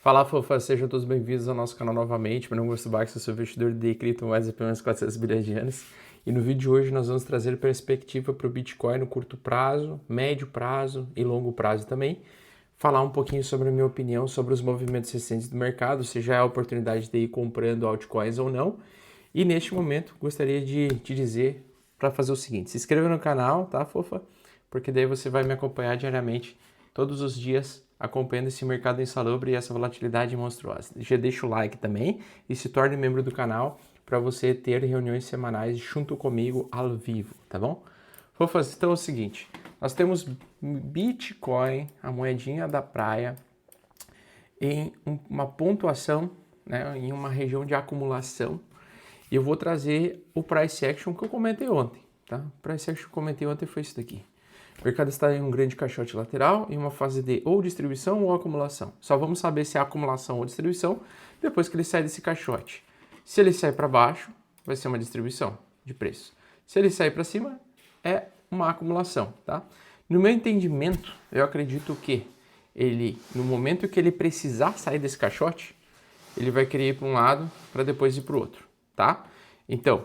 Fala, fofa, sejam todos bem-vindos ao nosso canal novamente. Meu nome é Augusto Bax, eu sou investidor de criptomoedas há pelo menos 400 bilhões de anos. E no vídeo de hoje nós vamos trazer perspectiva para o Bitcoin no curto prazo, médio prazo e longo prazo também. Falar um pouquinho sobre a minha opinião sobre os movimentos recentes do mercado, se já é a oportunidade de ir comprando altcoins ou não. E neste momento gostaria de te dizer para fazer o seguinte: se inscreva no canal, tá, fofa? Porque daí você vai me acompanhar diariamente, todos os dias, acompanhando esse mercado insalubre e essa volatilidade monstruosa. Já deixa o like também e se torne membro do canal para você ter reuniões semanais junto comigo ao vivo, tá bom? Fofas, então é o seguinte, nós temos Bitcoin, a moedinha da praia, em uma pontuação, né, em uma região de acumulação, e eu vou trazer o price action que eu comentei ontem, tá? O price action que eu comentei ontem foi isso daqui. O mercado está em um grande caixote lateral, em uma fase de ou distribuição ou acumulação. Só vamos saber se é acumulação ou distribuição depois que ele sai desse caixote. Se ele sair para baixo, vai ser uma distribuição de preço. Se ele sair para cima, é uma acumulação, tá? No meu entendimento, eu acredito que ele, no momento que ele precisar sair desse caixote, ele vai querer ir para um lado para depois ir para o outro, tá? Então,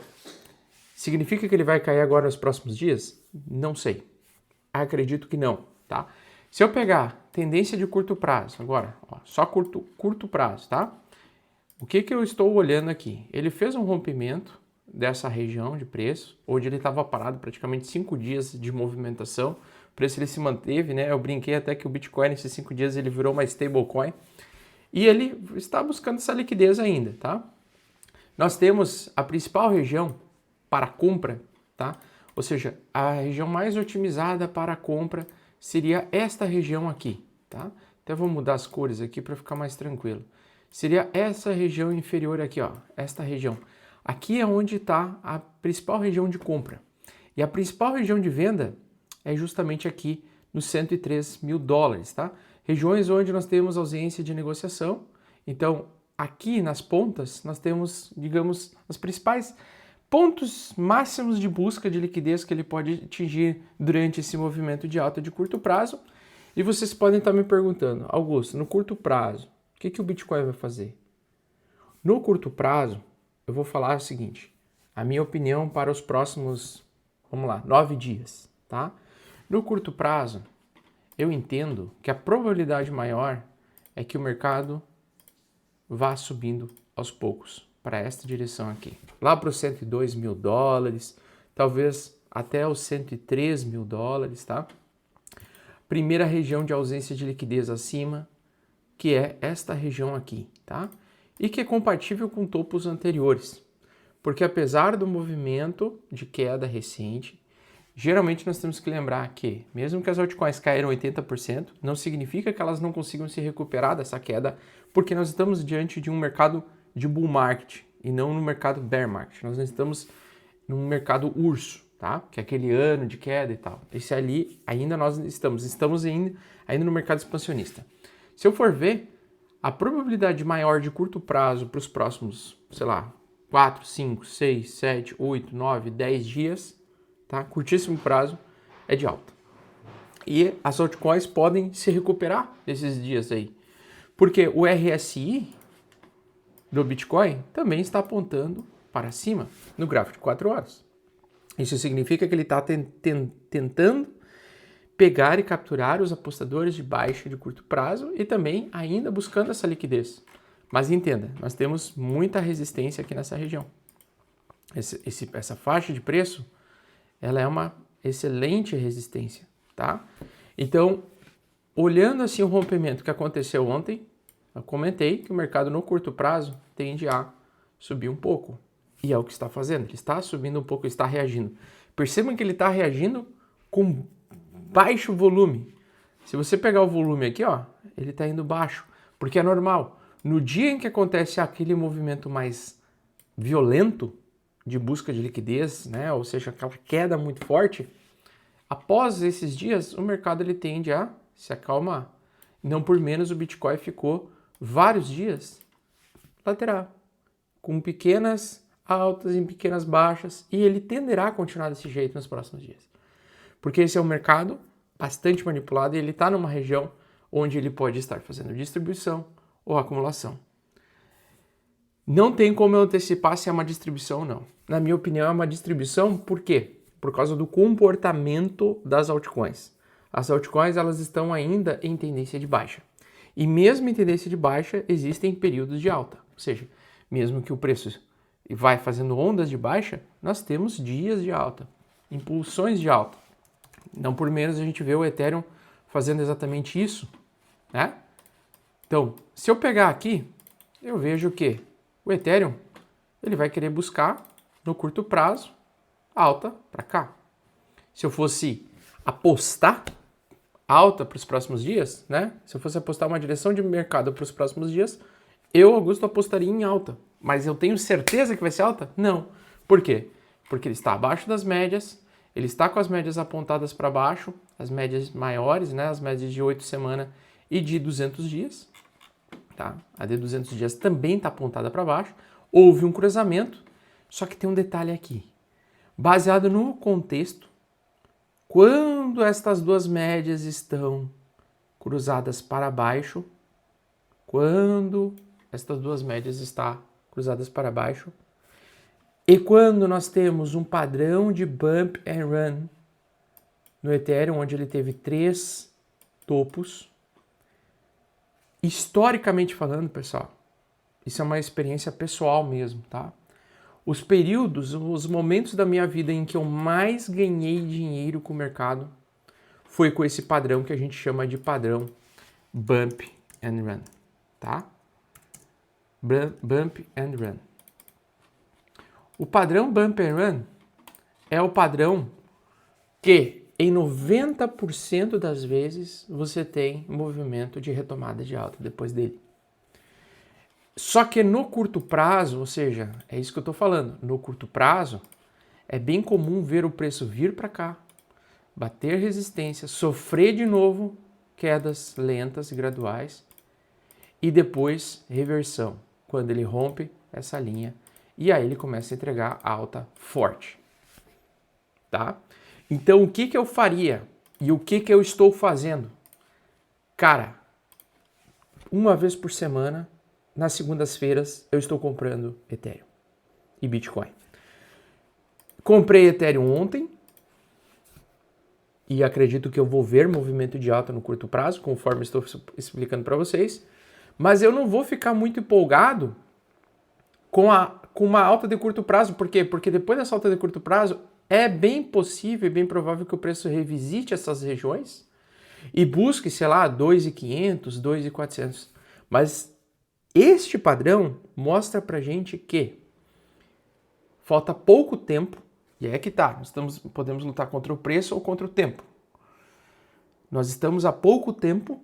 significa que ele vai cair agora nos próximos dias? Não sei. Acredito que não, tá? Se eu pegar tendência de curto prazo, agora, ó, só curto prazo, tá? O que eu estou olhando aqui? Ele fez um rompimento dessa região de preço, onde ele estava parado praticamente 5 dias de movimentação. O preço ele se manteve, né? Eu brinquei até que o Bitcoin nesses 5 dias ele virou uma stablecoin. E ele está buscando essa liquidez ainda, tá? Nós temos a principal região para compra, tá? Ou seja, a região mais otimizada para a compra seria esta região aqui, tá? Então vou mudar as cores aqui para ficar mais tranquilo. Seria essa região inferior aqui, ó, esta região. Aqui é onde está a principal região de compra. E a principal região de venda é justamente aqui nos 103 mil dólares, tá? Regiões onde nós temos ausência de negociação. Então, aqui nas pontas, nós temos, digamos, as principais pontos máximos de busca de liquidez que ele pode atingir durante esse movimento de alta de curto prazo. E vocês podem estar me perguntando, Augusto, no curto prazo, o que o Bitcoin vai fazer? No curto prazo, eu vou falar o seguinte, a minha opinião para os próximos, vamos lá, 9 dias, tá? No curto prazo, eu entendo que a probabilidade maior é que o mercado vá subindo aos poucos para esta direção aqui, lá para os 102 mil dólares, talvez até os 103 mil dólares, tá? Primeira região de ausência de liquidez acima, que é esta região aqui, tá? E que é compatível com topos anteriores, porque apesar do movimento de queda recente, geralmente nós temos que lembrar que, mesmo que as altcoins caíram 80%, não significa que elas não consigam se recuperar dessa queda, porque nós estamos diante de um mercado de bull market e não no mercado bear market. Nós não estamos num mercado urso, tá? Que é aquele ano de queda e tal. Esse ali ainda nós estamos ainda no mercado expansionista. Se eu for ver, a probabilidade maior de curto prazo para os próximos, sei lá, 4, 5, 6, 7, 8, 9, 10 dias, tá? Curtíssimo prazo, é de alta. E as altcoins podem se recuperar nesses dias aí. Porque o RSI do Bitcoin também está apontando para cima no gráfico de 4 horas. Isso significa que ele está tentando pegar e capturar os apostadores de baixa de curto prazo e também ainda buscando essa liquidez. Mas entenda, nós temos muita resistência aqui nessa região. Essa faixa de preço, ela é uma excelente resistência, tá? Então, olhando assim o rompimento que aconteceu ontem, eu comentei que o mercado no curto prazo tende a subir um pouco. E é o que está fazendo. Ele está subindo um pouco, está reagindo. Percebam que ele está reagindo com baixo volume. Se você pegar o volume aqui, ó, ele está indo baixo. Porque é normal. No dia em que acontece aquele movimento mais violento de busca de liquidez, né, ou seja, aquela queda muito forte, após esses dias, o mercado ele tende a se acalmar. Não por menos o Bitcoin ficou vários dias lateral, com pequenas altas e pequenas baixas, e ele tenderá a continuar desse jeito nos próximos dias. Porque esse é um mercado bastante manipulado e ele está numa região onde ele pode estar fazendo distribuição ou acumulação. Não tem como eu antecipar se é uma distribuição ou não. Na minha opinião, é uma distribuição, por quê? Por causa do comportamento das altcoins. As altcoins, elas estão ainda em tendência de baixa. E mesmo em tendência de baixa, existem períodos de alta. Ou seja, mesmo que o preço vai fazendo ondas de baixa, nós temos dias de alta, impulsões de alta. Não por menos a gente vê o Ethereum fazendo exatamente isso, né? Então, se eu pegar aqui, eu vejo que o Ethereum, ele vai querer buscar, no curto prazo, alta para cá. Se eu fosse apostar alta para os próximos dias, né? Se eu fosse apostar uma direção de mercado para os próximos dias, eu, Augusto, apostaria em alta. Mas eu tenho certeza que vai ser alta? Não. Por quê? Porque ele está abaixo das médias, ele está com as médias apontadas para baixo, as médias maiores, né? As médias de 8 semanas e de 200 dias. Tá? A de 200 dias também está apontada para baixo. Houve um cruzamento, só que tem um detalhe aqui. Baseado no contexto, quando estas duas médias estão cruzadas para baixo, e quando nós temos um padrão de bump and run no Ethereum, onde ele teve 3 topos, historicamente falando, pessoal, isso é uma experiência pessoal mesmo, tá? Os períodos, os momentos da minha vida em que eu mais ganhei dinheiro com o mercado foi com esse padrão que a gente chama de padrão Bump and Run, tá? Bump and Run. O padrão Bump and Run é o padrão que em 90% das vezes você tem movimento de retomada de alta depois dele. Só que no curto prazo, ou seja, é isso que eu estou falando, no curto prazo, é bem comum ver o preço vir para cá, bater resistência, sofrer de novo quedas lentas e graduais e depois reversão, quando ele rompe essa linha e aí ele começa a entregar alta forte, tá? Então o que eu faria e o que eu estou fazendo? Cara, uma vez por semana, nas segundas-feiras, eu estou comprando Ethereum e Bitcoin. Comprei Ethereum ontem e acredito que eu vou ver movimento de alta no curto prazo, conforme estou explicando para vocês, mas eu não vou ficar muito empolgado com uma alta de curto prazo. Por quê? Porque depois dessa alta de curto prazo, é bem possível e bem provável que o preço revisite essas regiões e busque, sei lá, 2.500, 2.400. Mas este padrão mostra pra gente que falta pouco tempo, e é que tá, podemos lutar contra o preço ou contra o tempo. Nós estamos há pouco tempo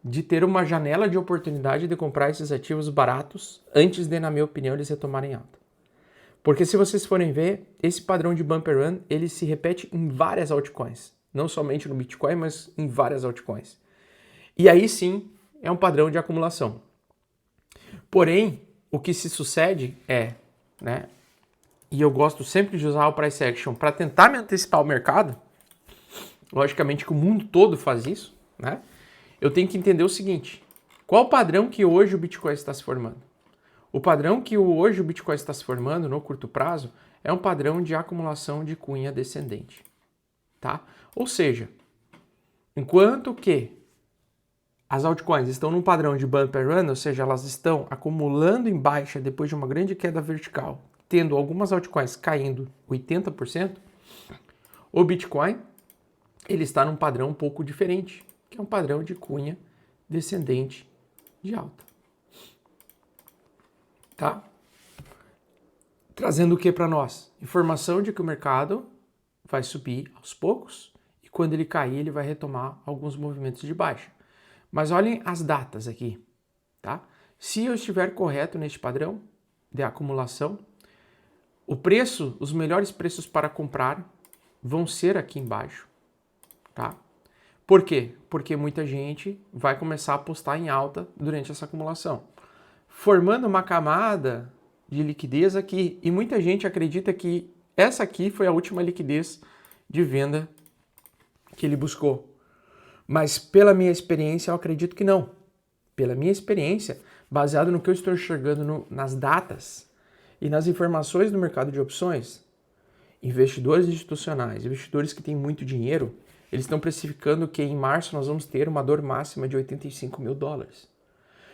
de ter uma janela de oportunidade de comprar esses ativos baratos antes de, na minha opinião, eles retomarem alta. Porque se vocês forem ver, esse padrão de bumper run, ele se repete em várias altcoins. Não somente no Bitcoin, mas em várias altcoins. E aí sim, é um padrão de acumulação. Porém, o que se sucede é, né, e eu gosto sempre de usar o price action para tentar me antecipar ao mercado, logicamente que o mundo todo faz isso, né? Eu tenho que entender o seguinte, qual o padrão que hoje o Bitcoin está se formando? O padrão que hoje o Bitcoin está se formando no curto prazo é um padrão de acumulação de cunha descendente, tá? Ou seja, enquanto que as altcoins estão num padrão de bump and run, ou seja, elas estão acumulando em baixa depois de uma grande queda vertical, tendo algumas altcoins caindo 80%, o Bitcoin ele está num padrão um pouco diferente, que é um padrão de cunha descendente de alta. Tá? Trazendo o que para nós? Informação de que o mercado vai subir aos poucos e quando ele cair, ele vai retomar alguns movimentos de baixa. Mas olhem as datas aqui, tá? Se eu estiver correto neste padrão de acumulação, o preço, os melhores preços para comprar vão ser aqui embaixo, tá? Por quê? Porque muita gente vai começar a apostar em alta durante essa acumulação, formando uma camada de liquidez aqui. E muita gente acredita que essa aqui foi a última liquidez de venda que ele buscou. Mas pela minha experiência, eu acredito que não. pela minha experiência, baseado no que eu estou enxergando nas datas e nas informações do mercado de opções, investidores institucionais, investidores que têm muito dinheiro, eles estão precificando que em março nós vamos ter uma dor máxima de 85 mil dólares.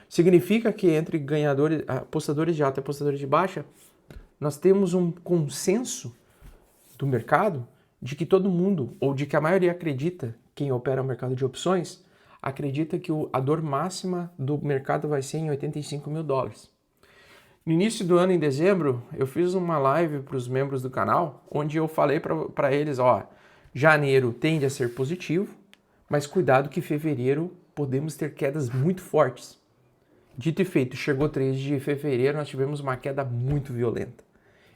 Significa que entre ganhadores, apostadores de alta e apostadores de baixa, nós temos um consenso do mercado de que todo mundo, ou de que a maioria acredita, quem opera o mercado de opções, acredita que a dor máxima do mercado vai ser em 85 mil dólares. No início do ano, em dezembro, eu fiz uma live para os membros do canal, onde eu falei para eles, janeiro tende a ser positivo, mas cuidado que fevereiro podemos ter quedas muito fortes. Dito e feito, chegou 3 de fevereiro, nós tivemos uma queda muito violenta.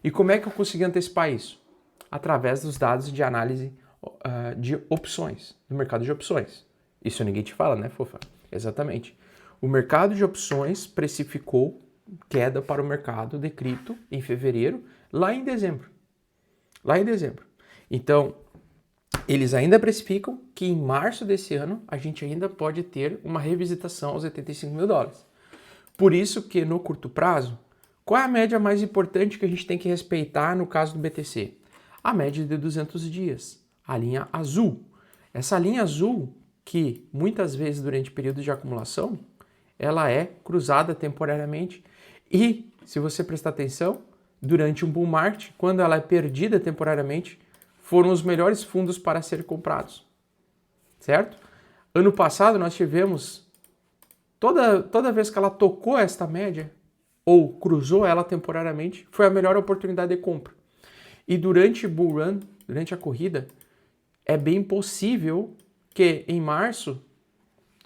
E como é que eu consegui antecipar isso? Através dos dados de análise de opções, do mercado de opções. Isso ninguém te fala, né, fofa? Exatamente. O mercado de opções precificou queda para o mercado de cripto em fevereiro, lá em dezembro. Então, eles ainda precificam que em março desse ano a gente ainda pode ter uma revisitação aos 85 mil dólares. Por isso que no curto prazo, qual é a média mais importante que a gente tem que respeitar no caso do BTC? A média de 200 dias, a linha azul. Essa linha azul, que muitas vezes durante período de acumulação, ela é cruzada temporariamente e, se você prestar atenção, durante um bull market, quando ela é perdida temporariamente, foram os melhores fundos para serem comprados, certo? Ano passado nós tivemos, toda vez que ela tocou esta média, ou cruzou ela temporariamente, foi a melhor oportunidade de compra. E durante o bull run, durante a corrida, é bem possível que em março,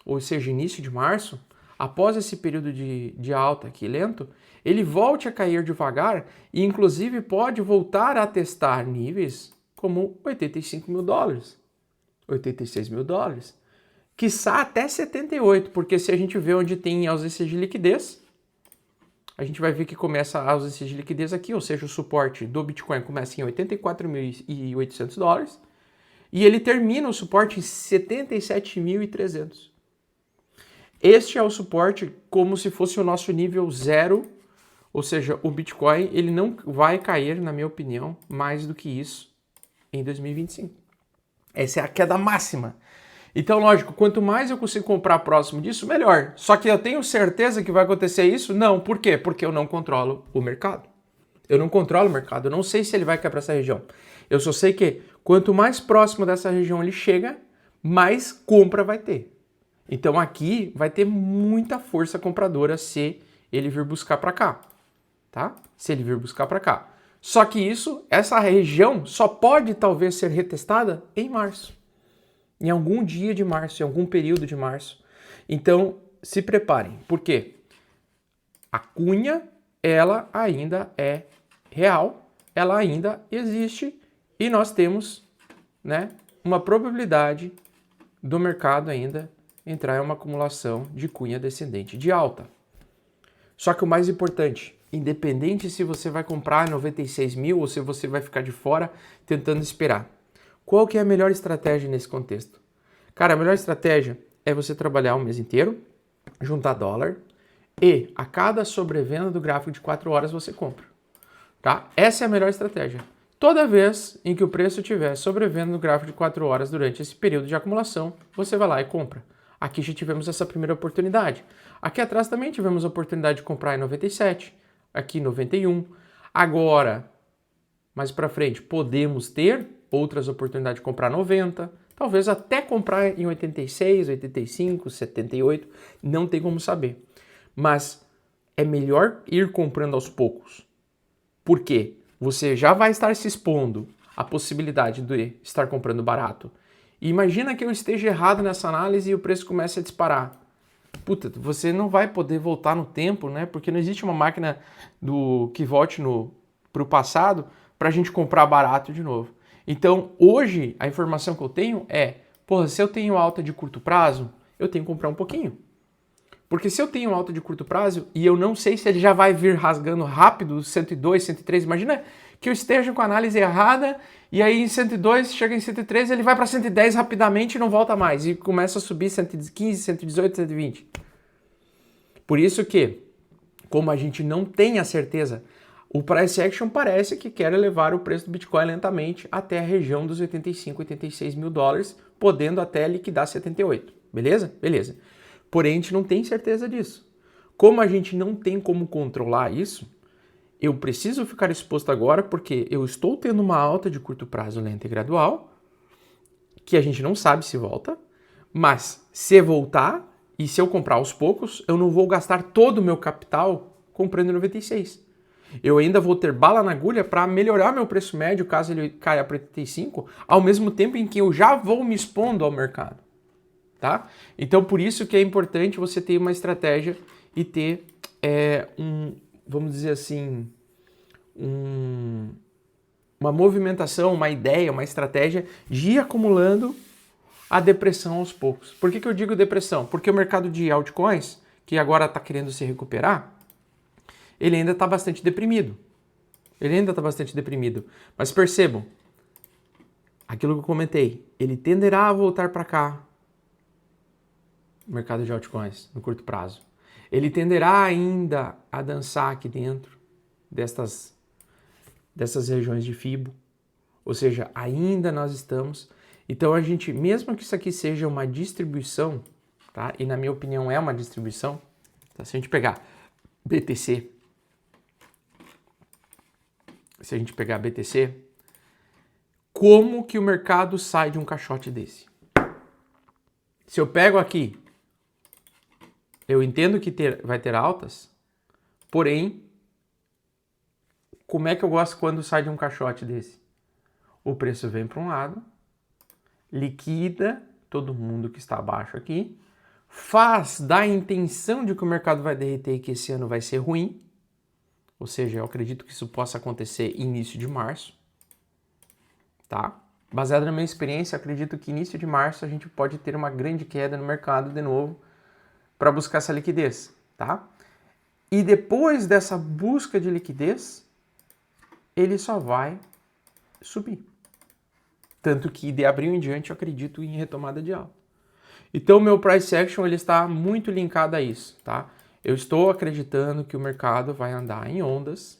ou seja, início de março, após esse período de alta aqui lento, ele volte a cair devagar e inclusive pode voltar a testar níveis como 85 mil dólares, 86 mil dólares, quiçá até 78, porque se a gente vê onde tem ausência de liquidez, a gente vai ver que começa a ausência de liquidez aqui, ou seja, o suporte do Bitcoin começa em 84.800 dólares e ele termina o suporte em 77.300. Este é o suporte como se fosse o nosso nível zero, ou seja, o Bitcoin ele não vai cair, na minha opinião, mais do que isso em 2025. Essa é a queda máxima. Então, lógico, quanto mais eu consigo comprar próximo disso, melhor. Só que eu tenho certeza que vai acontecer isso? Não. Por quê? Porque eu não controlo o mercado. Eu não controlo o mercado. Eu não sei se ele vai cair para essa região. Eu só sei que quanto mais próximo dessa região ele chega, mais compra vai ter. Então aqui vai ter muita força compradora se ele vir buscar para cá, tá? Se ele vir buscar para cá. Só que essa região só pode talvez ser retestada em março. Em algum dia de março, em algum período de março. Então, se preparem. Por quê? A cunha, ela ainda é real, ela ainda existe e nós temos, né, uma probabilidade do mercado ainda entrar em uma acumulação de cunha descendente de alta. Só que o mais importante, independente se você vai comprar 96 mil ou se você vai ficar de fora tentando esperar, qual que é a melhor estratégia nesse contexto? Cara, a melhor estratégia é você trabalhar um mês inteiro, juntar dólar e a cada sobrevenda do gráfico de 4 horas você compra, tá? Essa é a melhor estratégia. Toda vez em que o preço estiver sobrevendo no gráfico de 4 horas durante esse período de acumulação, você vai lá e compra. Aqui já tivemos essa primeira oportunidade. Aqui atrás também tivemos a oportunidade de comprar em 97, aqui em 91. Agora, mais para frente, podemos ter outras oportunidades de comprar 90, talvez até comprar em 86, 85, 78, não tem como saber. Mas é melhor ir comprando aos poucos. Por quê? Você já vai estar se expondo à possibilidade de estar comprando barato. E imagina que eu esteja errado nessa análise e o preço comece a disparar. Puta, você não vai poder voltar no tempo, né? Porque não existe uma máquina que volte para o passado para a gente comprar barato de novo. Então, hoje, a informação que eu tenho é, se eu tenho alta de curto prazo, eu tenho que comprar um pouquinho. Porque se eu tenho alta de curto prazo e eu não sei se ele já vai vir rasgando rápido, 102, 103, imagina que eu esteja com a análise errada e aí em 102, chega em 103, ele vai para 110 rapidamente e não volta mais e começa a subir 115, 118, 120. Por isso que, como a gente não tem a certeza, o price action parece que quer elevar o preço do Bitcoin lentamente até a região dos 85, 86 mil dólares, podendo até liquidar 78, beleza? Beleza. Porém, a gente não tem certeza disso. Como a gente não tem como controlar isso, eu preciso ficar exposto agora porque eu estou tendo uma alta de curto prazo lenta e gradual, que a gente não sabe se volta, mas se voltar e se eu comprar aos poucos, eu não vou gastar todo o meu capital comprando 96. Eu ainda vou ter bala na agulha para melhorar meu preço médio caso ele caia para 85, ao mesmo tempo em que eu já vou me expondo ao mercado, tá? Então, por isso que é importante você ter uma estratégia e ter vamos dizer assim, uma movimentação, uma ideia, uma estratégia de ir acumulando a depressão aos poucos. Por que eu digo depressão? Porque o mercado de altcoins, que agora está querendo se recuperar, ele ainda está bastante deprimido. Mas percebam, aquilo que eu comentei, ele tenderá a voltar para cá, o mercado de altcoins, no curto prazo. Ele tenderá ainda a dançar aqui dentro dessas regiões de Fibo. Ou seja, ainda nós estamos. Então a gente, mesmo que isso aqui seja uma distribuição, tá? E na minha opinião é uma distribuição, tá? Se a gente pegar BTC, como que o mercado sai de um caixote desse? Se eu pego aqui, eu entendo que vai ter altas, porém, como é que eu gosto quando sai de um caixote desse? O preço vem para um lado, liquida todo mundo que está abaixo aqui, dá a intenção de que o mercado vai derreter e que esse ano vai ser ruim, ou seja, eu acredito que isso possa acontecer início de março, tá? Baseado na minha experiência, acredito que início de março a gente pode ter uma grande queda no mercado de novo para buscar essa liquidez, tá? E depois dessa busca de liquidez, ele só vai subir. Tanto que de abril em diante eu acredito em retomada de alta. Então o meu price action ele está muito linkado a isso, tá? Eu estou acreditando que o mercado vai andar em ondas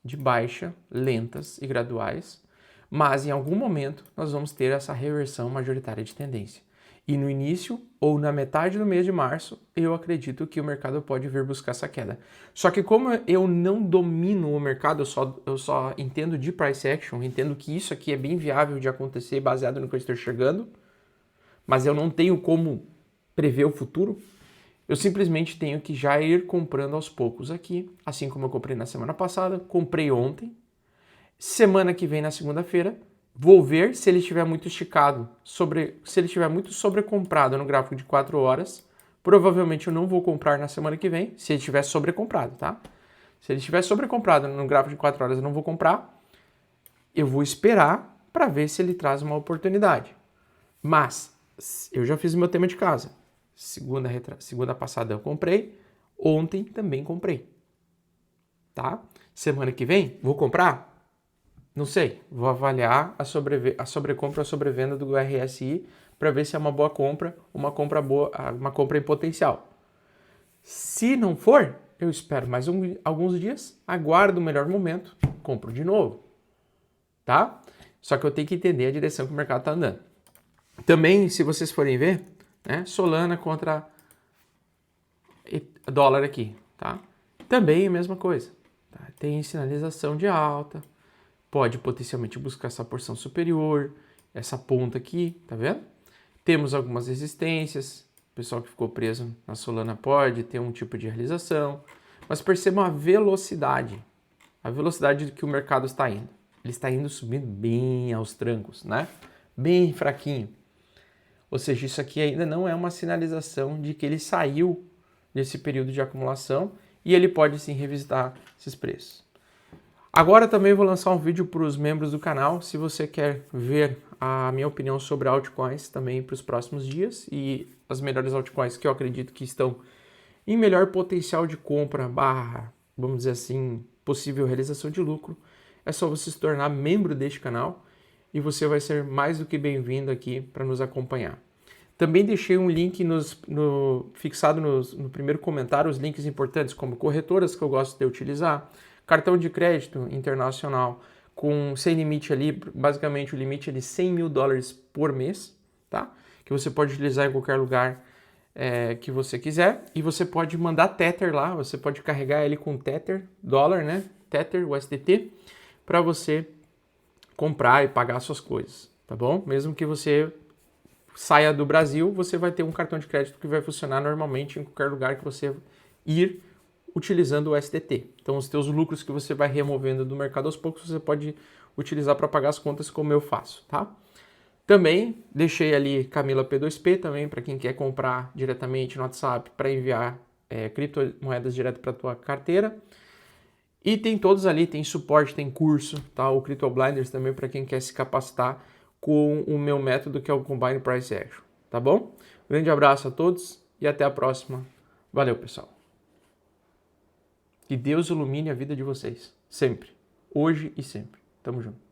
de baixa, lentas e graduais, mas em algum momento nós vamos ter essa reversão majoritária de tendência. E no início ou na metade do mês de março, eu acredito que o mercado pode vir buscar essa queda. Só que como eu não domino o mercado, eu só entendo de price action, entendo que isso aqui é bem viável de acontecer baseado no que eu estou enxergando, mas eu não tenho como prever o futuro, eu simplesmente tenho que já ir comprando aos poucos aqui, assim como eu comprei na semana passada, comprei ontem, semana que vem na segunda-feira, vou ver se ele estiver muito esticado, se ele estiver muito sobrecomprado no gráfico de 4 horas, provavelmente eu não vou comprar na semana que vem, se ele estiver sobrecomprado, tá? Se ele estiver sobrecomprado no gráfico de 4 horas eu não vou comprar, eu vou esperar para ver se ele traz uma oportunidade. Mas eu já fiz o meu tema de casa. Segunda passada eu comprei, ontem também comprei, tá? Semana que vem, vou comprar? Não sei, vou avaliar a sobrecompra ou a sobrevenda do RSI para ver se é uma boa compra, uma compra em potencial. Se não for, eu espero mais alguns dias, aguardo o melhor momento, compro de novo, tá? Só que eu tenho que entender a direção que o mercado está andando. Também, se vocês forem ver, né, Solana contra dólar aqui, tá? Também é a mesma coisa, tá? Tem sinalização de alta, pode potencialmente buscar essa porção superior, essa ponta aqui, tá vendo? Temos algumas resistências, o pessoal que ficou preso na Solana pode ter um tipo de realização, mas percebam a velocidade que o mercado está indo. Ele está indo subindo bem aos trancos, né? Bem fraquinho. Ou seja, isso aqui ainda não é uma sinalização de que ele saiu desse período de acumulação e ele pode sim revisitar esses preços. Agora também vou lançar um vídeo para os membros do canal, se você quer ver a minha opinião sobre altcoins também para os próximos dias e as melhores altcoins que eu acredito que estão em melhor potencial de compra / vamos dizer assim, possível realização de lucro, é só você se tornar membro deste canal e você vai ser mais do que bem-vindo aqui para nos acompanhar. Também deixei um link fixado no primeiro comentário, os links importantes, como corretoras que eu gosto de utilizar, cartão de crédito internacional sem limite ali, basicamente o limite é de $100 mil por mês, tá? Que você pode utilizar em qualquer lugar que você quiser, e você pode mandar Tether lá, você pode carregar ele com Tether, dólar, né? Tether, USDT, para você comprar e pagar suas coisas, tá bom? Mesmo que você saia do Brasil, você vai ter um cartão de crédito que vai funcionar normalmente em qualquer lugar que você ir utilizando o USDT. Então, os teus lucros que você vai removendo do mercado aos poucos, você pode utilizar para pagar as contas como eu faço, tá? Também deixei ali Camila P2P também para quem quer comprar diretamente no WhatsApp para enviar criptomoedas direto para a tua carteira. E tem todos ali, tem suporte, tem curso, tá? O Crypto Blinders também para quem quer se capacitar com o meu método que é o Combine Price Action, tá bom? Grande abraço a todos e até a próxima. Valeu, pessoal. Que Deus ilumine a vida de vocês, sempre, hoje e sempre. Tamo junto.